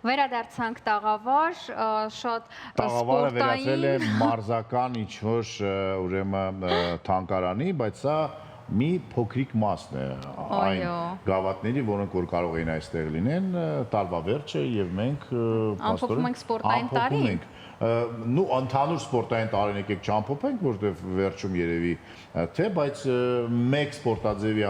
Վերադարձանք տաղավար, շատ Տաղավարը վերածվել է սպորտային մարզական ինչ-որ ուրեմն թանգարանի, բայց սա մի փոքրիկ մասն է այն գավաթների, որոնք որ կարող էին այստեղ լինեն, տարվա վերջը եւ մենք ամփոփում ենք սպորտային տարի։ Նու ընդհանուր սպորտային տարին եկեք չամփոփենք, որովհետև վերջում երևի թե, բայց մեկ սպորտաձևի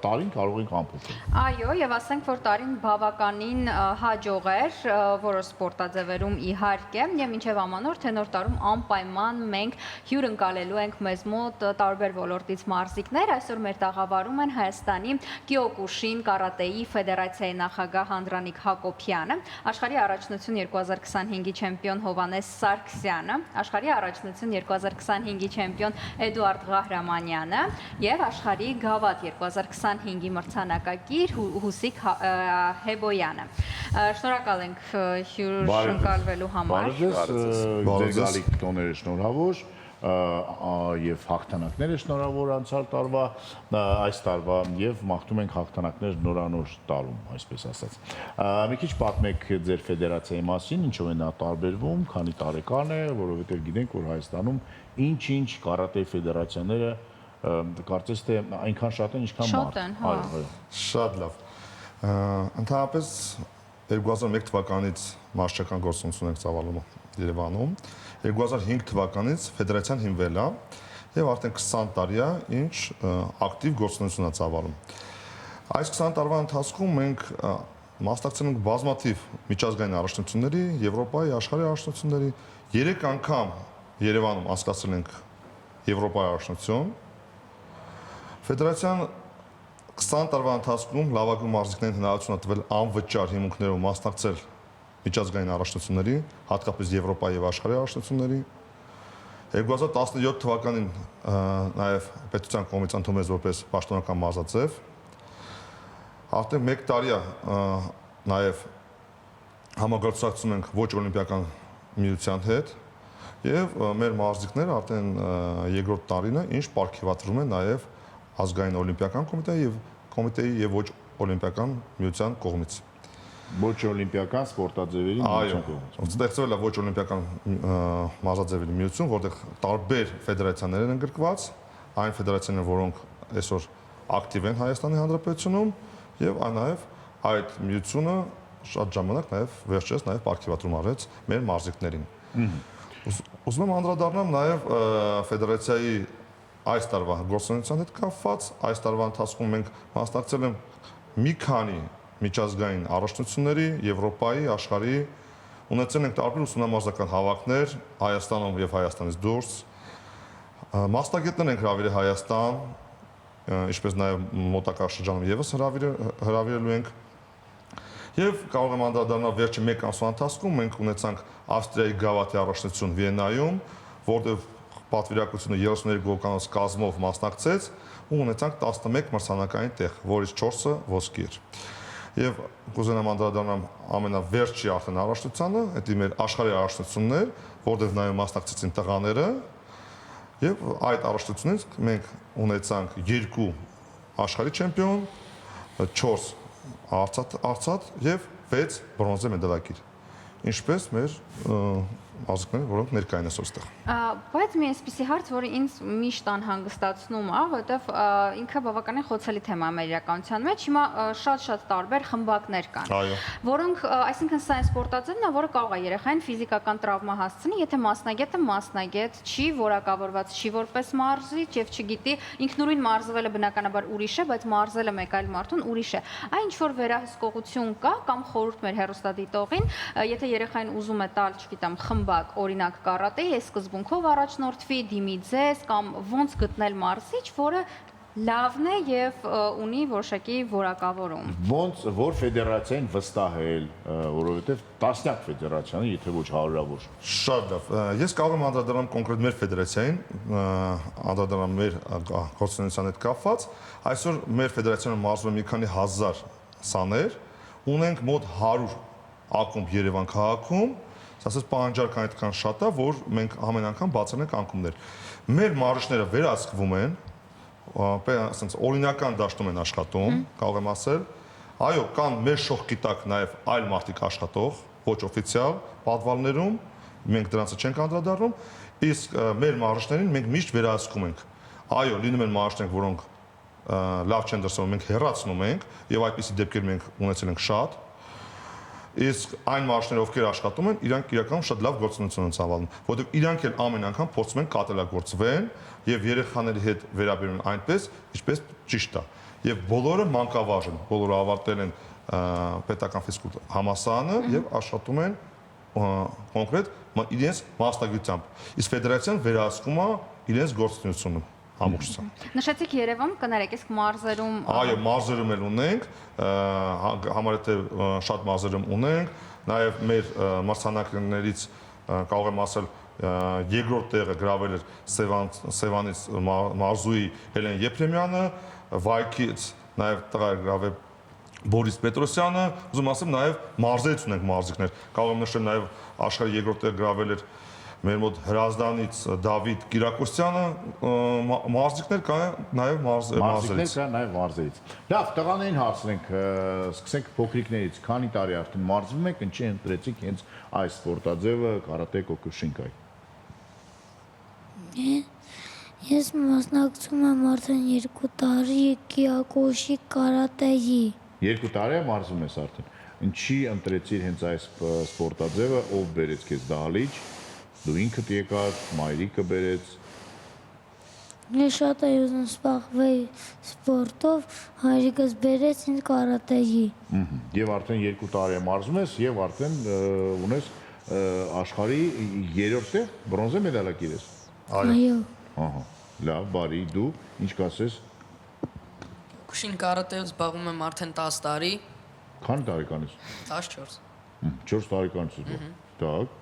տարին կարող ենք ամփոփել։ Այո, եւ ասենք, որ տարին բավականին հաջող էր, որոշ սպորտաձևերում իհարկե, եւ մինչեւ ամանոր թե նոր տարում անպայման մենք հյուրընկալելու ենք մեզ մոտ տարբեր ոլորտից մարզիկներ։ Այսօր մեր տաղավարում են Հայաստանի Կիոկուշին կարատեի ֆեդերացիայի նախագահ Անդրանիկ Հակոբյանը, աշխարհի առաջնություն 2025-ի չեմպիոն Հովհաննես Սարգսյանը, աշխարհի առաջնություն 2025-ի չեմպիոն Էդուարդ Ղահրամանյանը եւ աշխարհի գավաթ 2025-ի մրցանակակիր Հուսիկ Հեբոյանը։ Շնորհակալ ենք հյուրընկալվելու համար։ Ձեր գալիք տոները շնորհավոր եւ հաղթանակները շնորհավոր անցյալ տարվա, այս տարվա եւ մաղթում ենք հաղթանակներ նորանոր տարում, այսպես ասած։ Մի քիչ պատմեք ձեր ֆեդերացիայի մասին, ինչով է նա տարբերվում, քանի տարեկան է, որովհետեւ գիտենք, որ Հայաստանում ինչ-ինչ կարատե ֆեդերացիաները կարծես թե այնքան շատ են, ինչքան մարդ։ Այո, շատ լավ։ Ընդհանրապես 2001 թվականից մարզչական գործունեություն ենք ծավալում Երևանում։ 2005 թվականից ֆեդերացիան հիմնվել է եւ արդեն 20 տարի է, ինչ ակտիվ գործունեություն է ծավալում։ Այս 20 տարվա ընթացքում մենք մասնակցել ենք բազմաթիվ միջազգային առաջնությունների, Եվրոպայի, աշխարհի առաջնությունների, 3 անգամ Երևանում անցկացրել ենք Եվրոպայի առաջնություն։ Ֆեդերացիան 20 տարվա ընթացքում լավագույն մարզիկներին հնարավորություն է տվել անվճար հիմունքներով մասնակցել միջազգային առաջնությունների, հատկապես Եվրոպայի եւ աշխարհի առաջնությունների։ 2017 թվականին նաեւ պետության կողմից ընդունվեց որպես պաշտոնական մարզաձև։ Արդեն 1 տարի է նաեւ համագործակցում ենք ոչ օլիմպիական միության հետ եւ մեր մարզիկները արդեն երկրորդ տարին է, ինչ պարգևատրվում են նաեւ ազգային օլիմպիական կոմիտեի եւ ոչ օլիմպիական միության կողմից։ Ոչ օլիմպիական սպորտաձևերի միության կողմից։ Ստեղծվել է ոչ օլիմպիական մարզաձևերի միություն, որտեղ տարբեր ֆեդերացիաներ են ընդգրկված, այն ֆեդերացիաները, որոնք այսօր ակտիվ են Հայաստանի Հանրապետությունում, եւ նաեւ այդ միությունը շատ ժամանակ նաեւ վերջերս նաեւ պարգևատրում արեց մեր մարզիկներին։ Ուզում եմ անդրադառնամ նաեւ ֆեդերացիայի այս տարվա գործունեության հետ կապված, այս տարվա ընթացքում մենք մասնակցել ենք մի քանի միջազգային առաջնությունների, Եվրոպայի, աշխարհի, ունեցել ենք տարբեր ուսումնամարզական հավաքներ Հայաստանում եւ Հայաստանից դուրս։ Մասնագետներ ենք հրավիրել Հայաստան, ինչպես նաեւ մոտակա շրջանում եւս հրավիրելու ենք։ Եվ կարող եմ անդրադառնալ վերջի 1 ամսվա ընթացքում մենք ունեցանք Ավստրիայի գավաթի առաջնություն Վիեննայում, որտեղ պատվիրակությունը 32 գոլկանոց կազմով մասնակցեց ու ունեցանք 11 մրցանակային տեղ, որից 4-ը ոսկի էր։ Եվ կուզենամ անդրադառնամ ամենավերջի արդեն առաջնությանը, դա մեր աշխարհի առաջնությունն էր, որտեղ նաև մասնակցեցին տղաները, եւ այդ առաջնությունից մենք ունեցանք 2 աշխարհի չեմպիոն, 4 արծաթ եւ 6 բրոնզե մեդալակիր։ Ինչպես մեր մարզիկները, որոնք ներկա են այսօր այստեղ։ Բայց մի այսպիսի հարց, որը ինձ միշտ անհանգստացնում է, որովհետև ինքը բավականին խոցելի թեմա է մեր իրականության մեջ։ Հիմա շատ տարբեր խմբակներ կան, որոնք, այսինքն սա այն սպորտաձևն է, որը կարող է երեխային ֆիզիկական տրավմա հասցնի, եթե մասնագետը մասնագետ չի, որակավորված չի որպես մարզիչ եւ չգիտի, ինքնուրույն մարզվելը բնականաբար ուրիշ է, բայց մարզելը մեկ այլ մարդուն ուրիշ է։ Այն ինչ որ վերահսկողություն կա կամ խորհուրդ մեր հեռուստադիտողին, եթե երեխային ուզում է տալ, չգիտեմ, խմբակ, օրինակ կարատեի, սկզբունքով առաջնորդվի, դիմի ձեզ կամ ոնց գտնել մարզիչ, որը լավն է եւ ունի որոշակի որակավորում։ Ոնց որ ֆեդերացիային վստահել, որովհետեւ տասնյակ ֆեդերացիաներ, եթե ոչ հարյուրավոր։ Շատ լավ։ Ես կարող եմ անդրադառնալ կոնկրետ մեր ֆեդերացիային, անդրադառնալ մեր գործունեության հետ կապված։ Այսօր մեր ֆեդերացիայում մարզվում մի քանի հազար սաներ, ունենք մոտ 100 ակումբ Երևան քաղաքում, ասես պահանջարկն այդքան շատ է, որ մենք ամեն անգամ բացել ենք անկումներ։ Մեր մարզիչները վերահսկվում են, ասենց օրինական դաշտում են աշխատում, կարող եմ ասել, Այո, կան մեր շողքի տակ նաև այլ մարդիկ աշխատող, ոչ օֆիցիալ պատվալներում, մենք դրանցը չենք անդրադառնում, իսկ մեր մարզիչներին մենք միշտ վերահսկում ենք։ Այո, լինում են մարզիչներ, որոնք լավ չեն դրսևորում, մենք հեռացնում ենք, եւ այդպիսի դեպքեր մենք ունեցել ենք շատ։ Իսկ այն մարզիչները, ովքեր աշխատում են, իրանք իրականում շատ լավ գործունեություն են ցավալում, որովհետև իրանք էլ ամեն անգամ փորձում են կատարելագործվեն եւ երեխաների հետ վերաբերում են այնպես, ինչպես ճիշտ է։ Եվ բոլորը մանկավարժ են, բոլորը ավարտել են պետական ֆիզկուլտուր համալսարանը եւ աշխատում են կոնկրետ իրենց մասնագիտությամբ։ Իսկ ֆեդերացիան վերահսկում է իրենց գործունեությունը ամբողջությամբ։ Նշեցիք Երևան, կներեք, իսկ մարզերում Այո, մարզերում էլ ունենք, համարեթե շատ մարզերում ունենք, նաև մեր մրցանակներից կարող եմ ասել երկրորդ տեղը գրավել էր Սևանից մարզուի Հելեն Եփրեմյանը, Վայքից նաև տղա գրավել Բորիս Պետրոսյանը, ուզում ասեմ նաև մարզերից ունենք մարզիկներ, կարող եմ նշել նաև աշխարհի երկրորդ տեղը գրավել էր մեր մոտ Հրազդանից Դավիթ Կիրակոսյանը, մարզիկներ կան նաև մարզերից։ Կան նաև մարզերից։ Լավ, տղաներին հարցնենք, սկսենք փոքրիկներից, քանի տարի արդեն մարզվում եք, ինչի ընտրեցիք հենց այս սպորտաձևը կարատե կոկուշինկայ։ Ես մասնակցում եմ արդեն 2 տարի Կիակոշի կարատեի։ 2 տարի է մարզվում ես արդեն։ Ինչի ընտրեցիր հենց այս սպորտաձևը, ով բերեց քեզ դահլիճ, դու ինքդ եկար, մայրիկը բերեց։ Ես շատ էի ուզում զբաղվել սպորտով, հայրիկս բերեց ինձ կարատեի։ Եվ արդեն 2 տարի է մարզվում ես եւ արդեն ունես աշխարհի 3-րդ տեղ բրոնզե մեդալակիր ես։ Այո։ Ահա, լավ, բարի, դու ինչ կասես։ Կուշին կարատեով զբաղվում եմ արդեն 10 տարի։ Քանի տարեկան ես։ 14։ 4 տարեկան ես։ Так։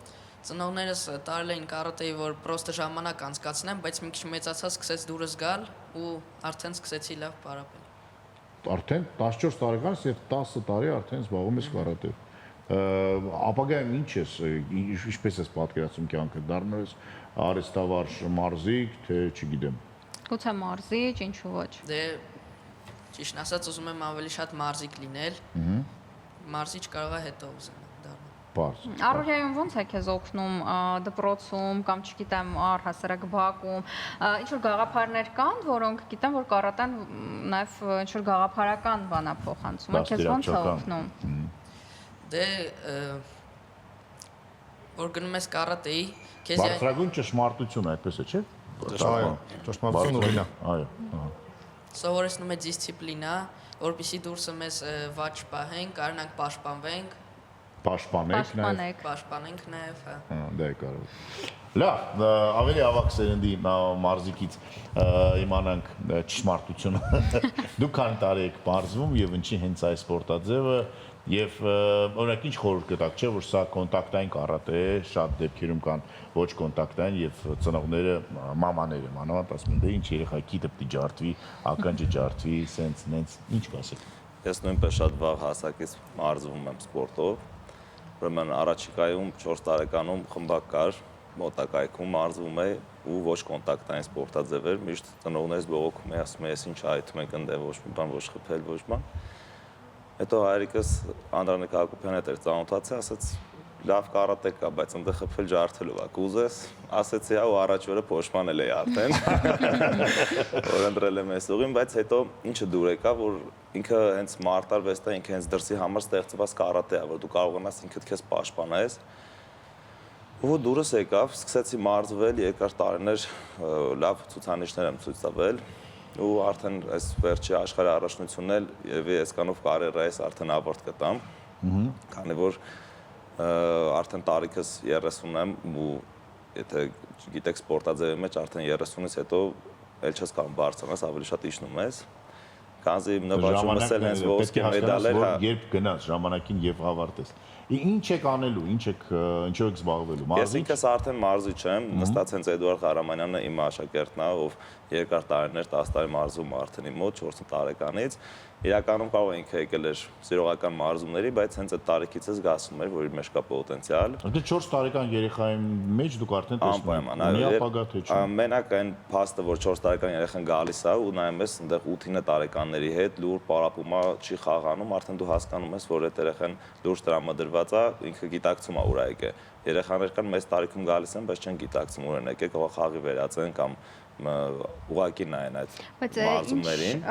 Ծնողներս տարել էին կարատեի, որ պրոստը ժամանակ անցկացնեմ, բայց մի քիչ մեծացած սկսեց դուրս գալ ու արդեն սկսեցի լավ պարապել։ Արդեն 14 տարեկան ես եւ 10 տարի արդեն զբաղվում ես կարատեով։ Ապագայում ինչ ես, ինչպես ես պատկերացնում կյանքը, դառնալ ես արհեստավարժ մարզիկ, թե չգիտեմ։ գուցե մարզիչ, ինչու ոչ։ Դե ճիշտն ասած ուզում եմ ավելի շատ մարզիկ լինել։ Մարզիչ կարող է հետո ուզենամ դառնալ։ Պարզ։ Առօրյայում ո՞նց է քեզ օգնում դպրոցում կամ չգիտեմ առհասարակ բակում, ինչ որ գաղափարներ կան, որոնք գիտեմ որ կարատեն նաև ինչ որ գաղափարական բան է փոխանցում, քեզ ո՞նց է օգնում։ Դե որ գնում ես կարատեի, քեզ Բարձրագույն ճշմարտություն, այդպես է, չէ՞։ Այո, ճշմարտություն ունի։ Այո։ սովորեցնում է դիսցիպլինա, որպեսզի դուրսը մեզ վաճ պահեն, կարողանանք պաշտպանվենք, Պաշտպանենք նաև, հա։ Դա է կարող։ Լավ, ավելի ավագ սերնդի մարզիկից իմանանք ճշմարտությունը։ Դուք քանի տարի եք մարզվում եւ ինչի հենց այս սպորտաձևը եւ օրինակ ինչ խորհուրդ կտաք, չէ՞ որ սա կոնտակտային կարատե է, շատ դեպքերում կան ոչ կոնտակտային եւ ծնողները, մամաները մանավանդ ասում են, դե ինչ երեխա գիտը պիտի ջարդվի, ականջը ջարդվի, սենց, նենց, ինչ կասեք։ Ես նույնպես շատ վաղ հասակից մարզվում եմ սպորտով։ Ուրեմն առաջիկայում 4 տարեկանում խմբակ կար, մոտակայքում մարզվում է ու ոչ կոնտակտային սպորտաձև էր, միշտ ծնողներից բողոքում է, ասում է, ես ինչ այդում եք ընդ ոչ մի բան, ոչ խփել, ոչ բան։ Հետո հայրիկս Անդրանիկ Հակոբյանը հետ էր ծանոթացել, ասաց լավ կարատե կա, բայց ընդ խփել ջարդելով ա կուզես, ասեցի հա ու առաջ օրը փոշմանել էի արդեն։ Որ ընտրել եմ այս ուղին, բայց հետո ինչը դուր եկա, որ ինքը հենց մարտարվեստը, ինքը հենց դրսի համար ստեղծված կարատե է, որ դու կարողանաս ինքդ քեզ պաշտպանես։ Ու դուրս եկավ, սկսեցի մարզվել, երկար տարիներ լավ ցուցանիշներ եմ ցույց տվել ու արդեն այս վերջի աշխարհի առաջնությունն էլ եւ այսքանով կարիերայիս արդեն ավարտ կտամ։ Քանի որ արդեն տարիքս 30 եմ ու եթե գիտեք սպորտաձևի մեջ արդեն 30-ից հետո ել չես կարող բարձրանաս, ավելի շատ իջնում ես։ Քանզի նվաճումս էլ հենց ոսկե մեդալեր, երբ գնաս ժամանակին եւ ավարտես։ Ինչ եք անելու, ինչով եք զբաղվելու։ Ես ինքս արդեն մարզիչ եմ, նստած հենց Էդուարդ Ղարամանյանը իմ աշակերտն է, ով երկար տարիներ 10 տարի մարզում արդեն իմ մոտ 4 տարեկանից իրականում կարող է ինքը եկել էր սիրողական մարզումների, բայց հենց այդ տարիքից է զգացում էր, որ իր մեջ կա պոտենցիալ։ Դե 4 տարեկան երեխայի մեջ դուք արդեն տեսնում Անպայման, եք, մի ապագա թե չէ։ Մենակ այն փաստը, որ 4 տարեկան երեխան գալիս է ու նայում ես այնտեղ 8-9 տարեկանների հետ լուր պարապումա չի խաղանում, արդեն դու հասկանում ես, որ այդ երեխան լուրջ տրամադրված է, ինքը գիտակցում է ուր է եկել։ Երեխաներ կան մեծ տարիքում գալիս են, բայց չեն գիտակցում ուր են եկել, կարող խաղի վերածեն կամ ուղակի նայեն այդ մարզումներին։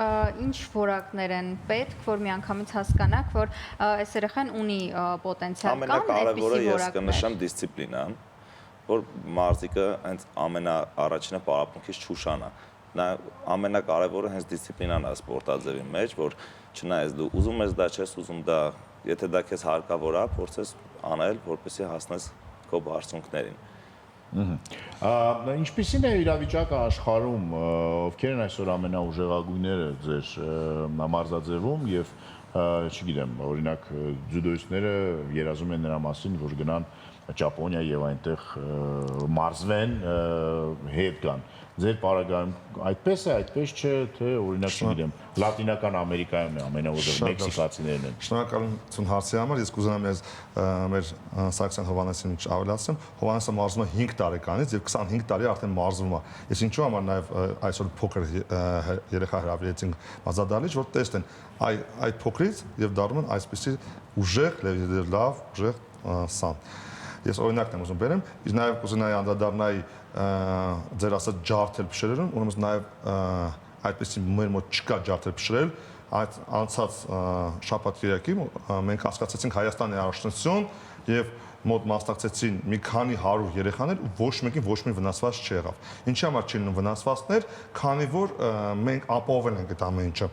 Ինչ որակներ են պետք, որ միանգամից հասկանաք, որ այս երեխան ունի պոտենցիալ կան, ամենակարևորը ես կնշեմ դիսցիպլինան, որ մարզիկը հենց ամենաառաջինը պարապմունքից չուշանա։ Նա ամենակարևորը հենց դիսցիպլինան է սպորտաձևի մեջ, որ չնայես դու ուզում ես դա, չես ուզում դա, եթե դա քեզ հարկավոր է, փորձես անել, որպեսզի հասնես քո բարձունքներին։ Ինչպիսին է իրավիճակը աշխարհում, ովքեր են այսօր ամենաուժեղագույնները ձեր մարզաձևում եւ չգիտեմ, օրինակ ձյուդոիստները երազում են նրա մասին, որ գնան Ճապոնիա եւ այնտեղ մարզվեն, հետ գան։ Ձեր պարագայում այդպես է, այդպես չէ, թե օրինակ չգիտեմ, Լատինական Ամերիկայում է ամենաուժեղ մեքսիկացիներն են։ Շնորհակալություն հարցի համար, իսկ կուզենամ մեր Սարգսյան Հովհաննեսին ավելացնեմ, Հովհաննեսը մարզվում է 5 տարեկանից եւ 25 տարի արդեն մարզվում է։ Ես ինչու համար նաեւ այսօր փոքր երեխա հրավիրեցինք Մազադալիչ, որ տեսնեն այդ փոքրից եւ դառնում են այսպիսի ուժեղ, լավ, ուժեղ սան։ Ես օրինակն եմ ուզում բերեմ, իսկ նաեւ կուզենայի անդրադառնայի ձեր ասած ջարդել փշերերում, ուրեմն նաեւ այդպեսի մեր մոտ չկա ջարդել փշերել, այդ անցած շաբաթ-կիրակի մենք հասկացեցինք Հայաստանի առաջնություն եւ մոտ մասնակցեցին մի քանի 100 երեխաներ ու ոչ մեկին ոչ մի վնասված չեղավ։ Ինչի համար չլինում վնասվածքներ, քանի որ մենք ապահովել ենք այդ ամեն ինչը։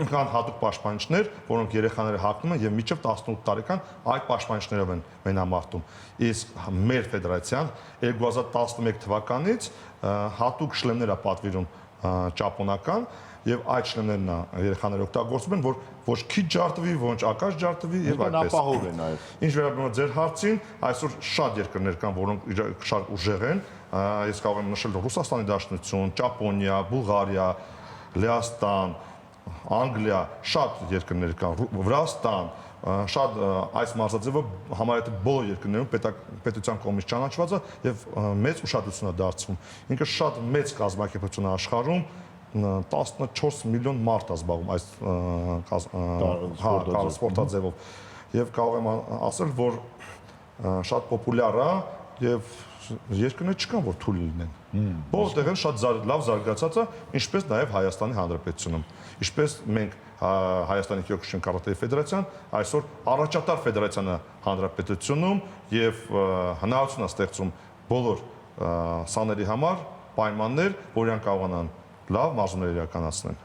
Կան հատուկ պաշտպանիչներ, որոնք երեխաները հագնում են եւ մինչեւ 18 տարեկան այդ պաշտպանիչներով են մենամարտում։ Իսկ մեր ֆեդերացիան 2011 թվականից հատուկ շլեմներ է պատվիրում ճապոնական եւ այդ շլեմներն երեխաները օգտագործում են, որ ոչ քիչ ջարդվի, ոչ ակաշ ջարդվի եւ այդպես։ Ապահով է նաեւ։ Ինչ վերաբերում է ձեր հարցին, այսօր շատ երկրներ կան, որոնք շատ ուժեղ են։ Ես կարող եմ նշել Ռուսաստանի Դաշնություն, Ճապոնիա, Բուլղարիա, Լեհաստան, Անգլիա, շատ երկրներ կան, Վրաստան, շատ այս մարզաձևը համարյա բոլոր երկրներում պետության կողմից ճանաչված է եւ մեծ ուշադրություն է դարձվում։ Ինքը շատ մեծ կազմակերպություն է աշխարհում, 14 միլիոն մարդ է զբաղվում այս սպորտաձևով եւ կարող եմ ասել, որ շատ պոպուլյար է եւ երկրներ չկան, որ թույլ լինեն։ Բոլոր տեղերը շատ լավ զարգացած է, ինչպես նաեւ Հայաստանի Հանրապետությունում։ Ինչպես մենք Հայաստանի Kyokushin Karate Ֆեդերացիան այսօր առաջատար ֆեդերացիան է Հանրապետությունում եւ հնարավորություն է ստեղծում բոլոր սաների համար պայմաններ, որ իրենք կարողանան լավ մարզումներ իրականացնեն։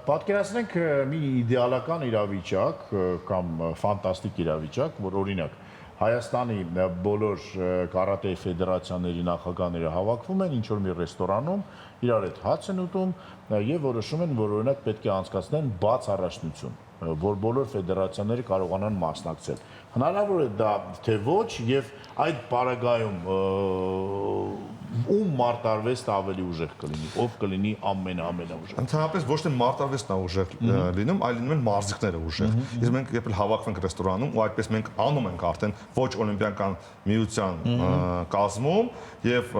Պատկերացնենք մի իդեալական իրավիճակ կամ ֆանտաստիկ իրավիճակ, որ օրինակ Հայաստանի բոլոր կարատե ֆեդերացիաների նախագահները հավաքվում են ինչ-որ մի ռեստորանում, իրար հետ հաց են ուտում եւ որոշում են, որ օրինակ պետք է անցկացնեն բաց առաջնություն, որ բոլոր ֆեդերացիաները կարողանան մասնակցել։ Հնարավոր է դա թե ոչ եւ այդ պարագայում ում մարտարվեստը ավելի ուժեղ կլինի, ով կլինի ամենաուժեղ։ Ընդհանրապես ոչ թե մարտարվեստն է ուժեղ լինում, այլ լինում են մարզիկները ուժեղ։ Իսկ մենք երբ հավաքվենք ռեստորանում ու այդպես մենք անում ենք արդեն ոչ օլիմպիական միության կազմում եւ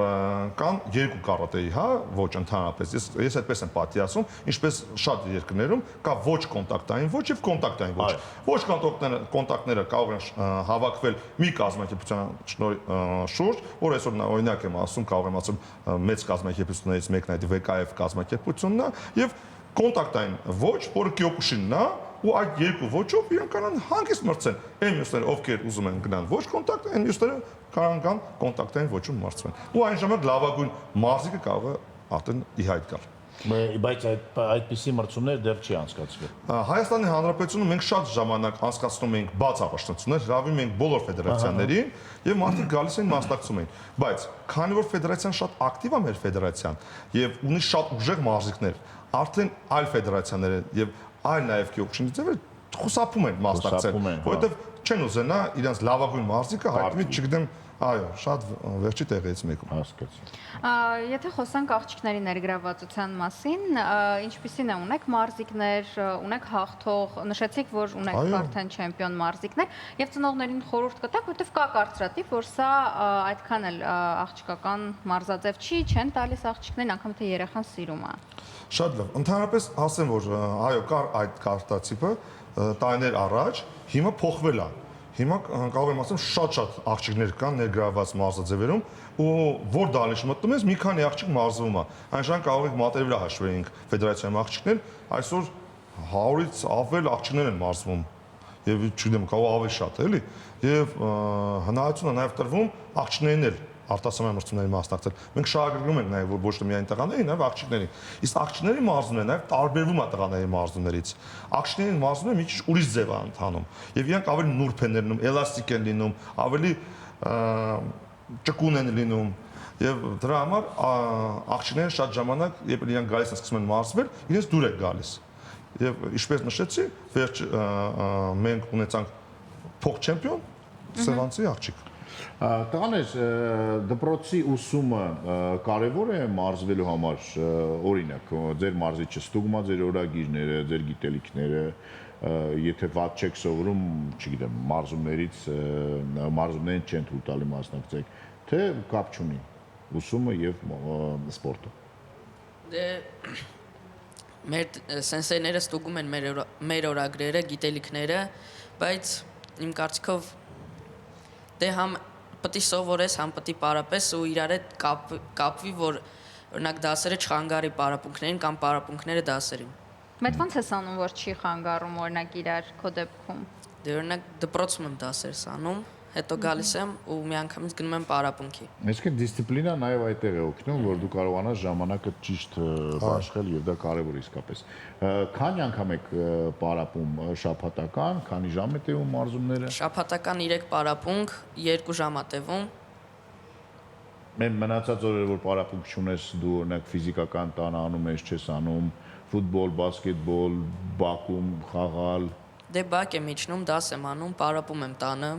կան երկու կարատեի, հա, ոչ ընդհանրապես։ Ես այդպես եմ պատկերացնում, ինչպես շատ երկրներում կա ոչ կոնտակտային ոչ եւ կոնտակտային ոչ։ Ոչ կոնտակտները կարող են հավաքվել մի կազմակերպության շուրջ, որ այսօր օրինակ եմ ասում, կարող եմ ասում մեծ կազմակերպություններից մեկն այդ VKF կազմակերպությունն է եւ կոնտակտային ոչ, որը Kyokushin-ն է ու այդ երկու ոչով իրենք կարող հանգիստ մրցեն։ Այն մյուսները ովքեր ուզում են գնան ոչ կոնտակտ, այն մյուսները կարող են կոնտակտային ոչում մրցվեն։ Ու այն ժամանակ լավագույն մարզիկը կարող է արդեն ի հայտ գալ։ Բայց այդպիսի մրցումներ դեռ չի անցկացվել։ Հայաստանի Հանրապետությունում մենք շատ ժամանակ անցկացնում ենք բաց առաջնություններ, հրավիրում ենք բոլոր ֆեդերացիաներին եւ մարդիկ գալիս են մասնակցում են։ Բայց քանի որ ֆեդերացիան շատ ակտիվ է մեր ֆեդերացիան եւ ունի շատ ուժեղ մարզիկներ, արդեն այլ ֆեդերացիաները եւ այլ նաեւ Kyokushin ձևերը խուսափում են մասնակցել, որովհետեւ չեն ուզենա իրենց լավագույն մարզիկը հայտնի, չգիտեմ, այո, շատ վերջի տեղից մեկում։ Հասկացա։ Եթե խոսանք աղջիկների ներգրավվածության մասին, ինչպիսին է ունեք մարզիկներ, ունեք հաղթող, նշեցիք, որ ունեք արդեն չեմպիոն մարզիկներ, եւ ծնողներին խորհուրդ կտաք, որտեվ կա կարծրատիպ, որ սա այդքան էլ աղջկական մարզաձև չի, չեն տալիս աղջիկներին, անգամ թե երեխան սիրում է։ Շատ լավ։ Ընդհանրապես ասեմ, որ այո, կար այդ կարծրատիպը տարիներ առաջ, հիմա փոխվել է։ Հիմա կարող եմ ասեմ շատ աղջիկներ կան ներգրավված մարզաձևերում ու որ դահլիճ մտնում ես մի քանի աղջիկ մարզվում է։ Այնժամ կարող եք մատերի վրա հաշվեինք ֆեդերացիայի աղջիկներ, այսօր 100-ից ավել աղջիկներ են մարզվում։ Եվ չգիտեմ, կարող ավելի շատ էլի։ Եվ հնարավորություն է նաև տրվում աղջիկներին էլ արտասահման մրցումների մասնակցել։ Մենք շահագրգռում ենք նաև որ ոչ թե միայն տղաների, նաև աղջիկների։ Իսկ աղջիկների մարզումները նաև տարբերվում է տղաների մարզումներից։ Աղջիկների մարզումները մի քիչ ուրիշ ձև է ընթանում։ Եվ իրանք ավելի նուրբ են լինում, էլաստիկ են լինում, ավելի ճկուն են լինում։ Եվ դրա համար աղջիկները շատ ժամանակ, երբ իրանք գալիս են սկսում են մարզվել, իրենց դուր է գալիս։ Եվ ինչպես նշեցի, վերջ մենք ունեցանք փոխ չեմպիոն Սևանցի աղջիկ։ Տղաներ, դպրոցի ուսումը կարևոր է մարզվելու համար, օրինակ, ձեր մարզիչը ստուգում է ձեր օրագիրները, ձեր գիտելիքները, եթե վատ չեք սովորում, չգիտեմ, մարզումներին չեն թույլ տալի մասնակցեք, թե կապ չունի ուսումը եւ սպորտը։ Դե մեր սենսեյները ստուգում են մեր օրագրերը, գիտելիքները, բայց իմ կարծիքով դե համ պետք է սովորես, համ պետք է պարապես ու իրար հետ կապվի, որ օրինակ դասերը չխանգարի պարապմունքներին կամ պարապմունքները դասերին։ Մեծ ոնց ես անում, որ չի խանգարում օրինակ իրար քո դեպքում։ Դե օրինակ դպրոցում եմ դասեր սանում, հետո գալիս եմ ու միանգամից գնում եմ պարապմունքի։ Այսինքն դիսցիպլինա նաև այդտեղ է օգնում, որ դու կարողանաս ժամանակը ճիշտ բաշխել եւ դա կարեւոր է իսկապես։ Քանի անգամ եք պարապում շաբաթական, քանի ժամ է տևում մարզումները։ Շաբաթական 3 պարապմունք, 2 ժամ է տևում։ Մեն մնացած օրերը որ պարապմունք չունես, դու օրինակ ֆիզիկական տանը անում ես, չես անում, ֆուտբոլ, բասկետբոլ, բակում խաղալ։ Դե բակ եմ իջնում, դաս եմ անում, պարապում եմ տանը։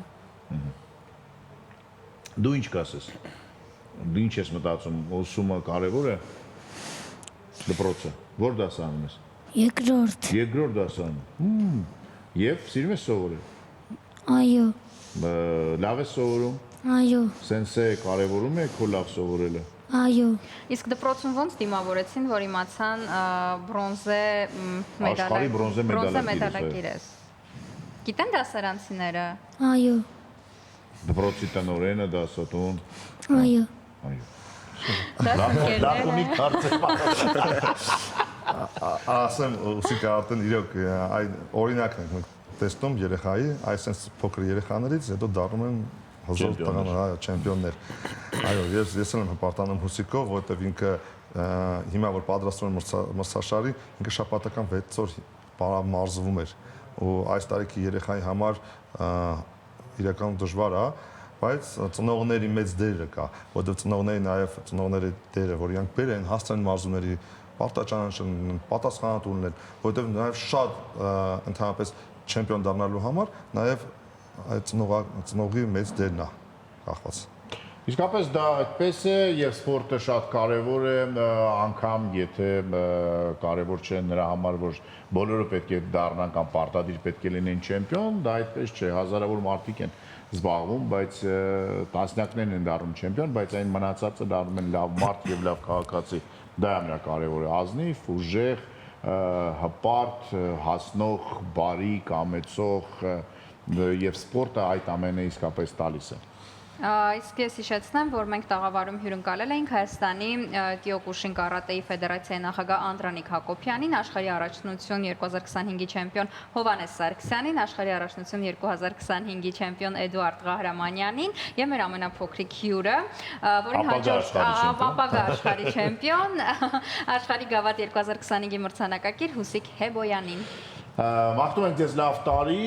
Դու ինչ կասես։ Դու ինչ ես մտածում, ուսումը կարևոր է։ Դպրոցը, որ դաս անում ես։ Երկրորդ։ Երկրորդ դաս անում։ Եվ սիրում ես սովորել։ Այո։ Լավ ես սովորում։ Այո։ Սենսե կարևորում է քո լավ սովորելը։ Այո։ Իսկ դպրոցում ոնց դիմավորեցին, որ իմացան բրոնզե Աշխարհի բրոնզե մեդալակիր ես։ Գիտեն դասարանցիները։ Այո։ Դպրոցի տնօրենը, դասատուն։ Այո։ Այո։ Լավ ունի կարծեմ։ Ասեմ, ուսիկա արդեն իրոք այդ օրինակն ենք մենք տեսնում երեխայի, այսպես փոքր երեխաներից հետո դառնում են հզոր տղաներ, չեմպիոններ։ Այո, ես էլ եմ հպարտանում Հուսիկով, որովհետև ինքը հիմա որ պատրաստվում է մրցաշարի, ինքը շաբաթական 6 օր մարզվում էր ու այս տարիքի երեխայի համար իրականում դժվար է, բայց ծնողների մեծ դերը կա, որովհետև ծնողների նաև ծնողների դերը, որ իրանք բեր են հասցնեն մարզումների պարտաճանաչեն, պատասխանատուն են, որովհետև նաև շատ ընդհանրապես չեմպիոն դառնալու համար նաև այդ ծնողի մեծ դերն է կախված։ Իսկապես դա այդպես է եւ սպորտը շատ կարեւոր է, անգամ եթե կարեւոր չէ նրա համար, որ բոլորը պետք է դառնան կամ պարտադիր պետք է լինեն չեմպիոն, դա այդպես չէ, հազարավոր մարդիկ են զբաղվում, բայց տասնյակներն են դառնում չեմպիոն, բայց այն մնացածը դառնում են լավ մարդ եւ լավ քաղաքացի։ Դա ամենակարևորը, ազնիվ, ուժեղ, հպարտ, հասնող, բարի, կամեցող եւ սպորտը այդ ամենը իսկապես տալիս է։ Իսկ ես հիշեցնեմ, որ մենք տաղավարում հյուրընկալել էինք Հայաստանի Կիոկուշին կարատեի ֆեդերացիայի նախագահ Անդրանիկ Հակոբյանին, աշխարհի առաջնություն 2025-ի չեմպիոն Հովհաննես Սարգսյանին, աշխարհի առաջնություն 2025-ի չեմպիոն Էդուարդ Ղահրամանյանին եւ մեր ամենափոքրիկ հյուրը, որին հաջորդ ապագա աշխարհի չեմպիոն, աշխարհի գավաթ 2025-ի մրցանակակիր Հուսիկ Հեբոյանին։ Մաղթում ենք ձեզ լավ տարի,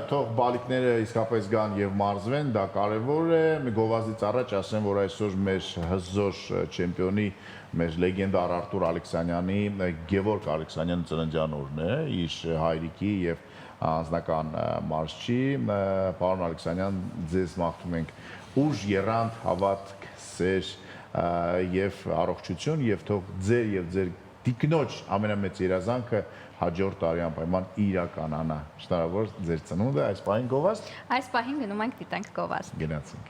թող բալիկները իսկապես գան եւ մարզվեն, դա կարեւոր է։ Գովազդից առաջ ասեմ, որ այսօր մեր հզոր չեմպիոնի, մեր լեգենդար Արտուր Ալեքսանյանի, Գևորգ Ալեքսանյանի ծննդյան օրն է, իր հայրիկի եւ անձնական մարզչի, պարոն Ալեքսանյան, ձեզ մաղթում ենք ուժ, եռանդ, հավատք, սեր եւ առողջություն եւ թող ձեր եւ ձեր տիկնոջ ամենամեծ երազանքը հաջորդ տարի անպայման իրականանա։ Շնորհավոր ձեր ծնունդը այս պահին գովաստ։ Այս պահին գնում ենք դիտենք գովաստ։ Գնացինք։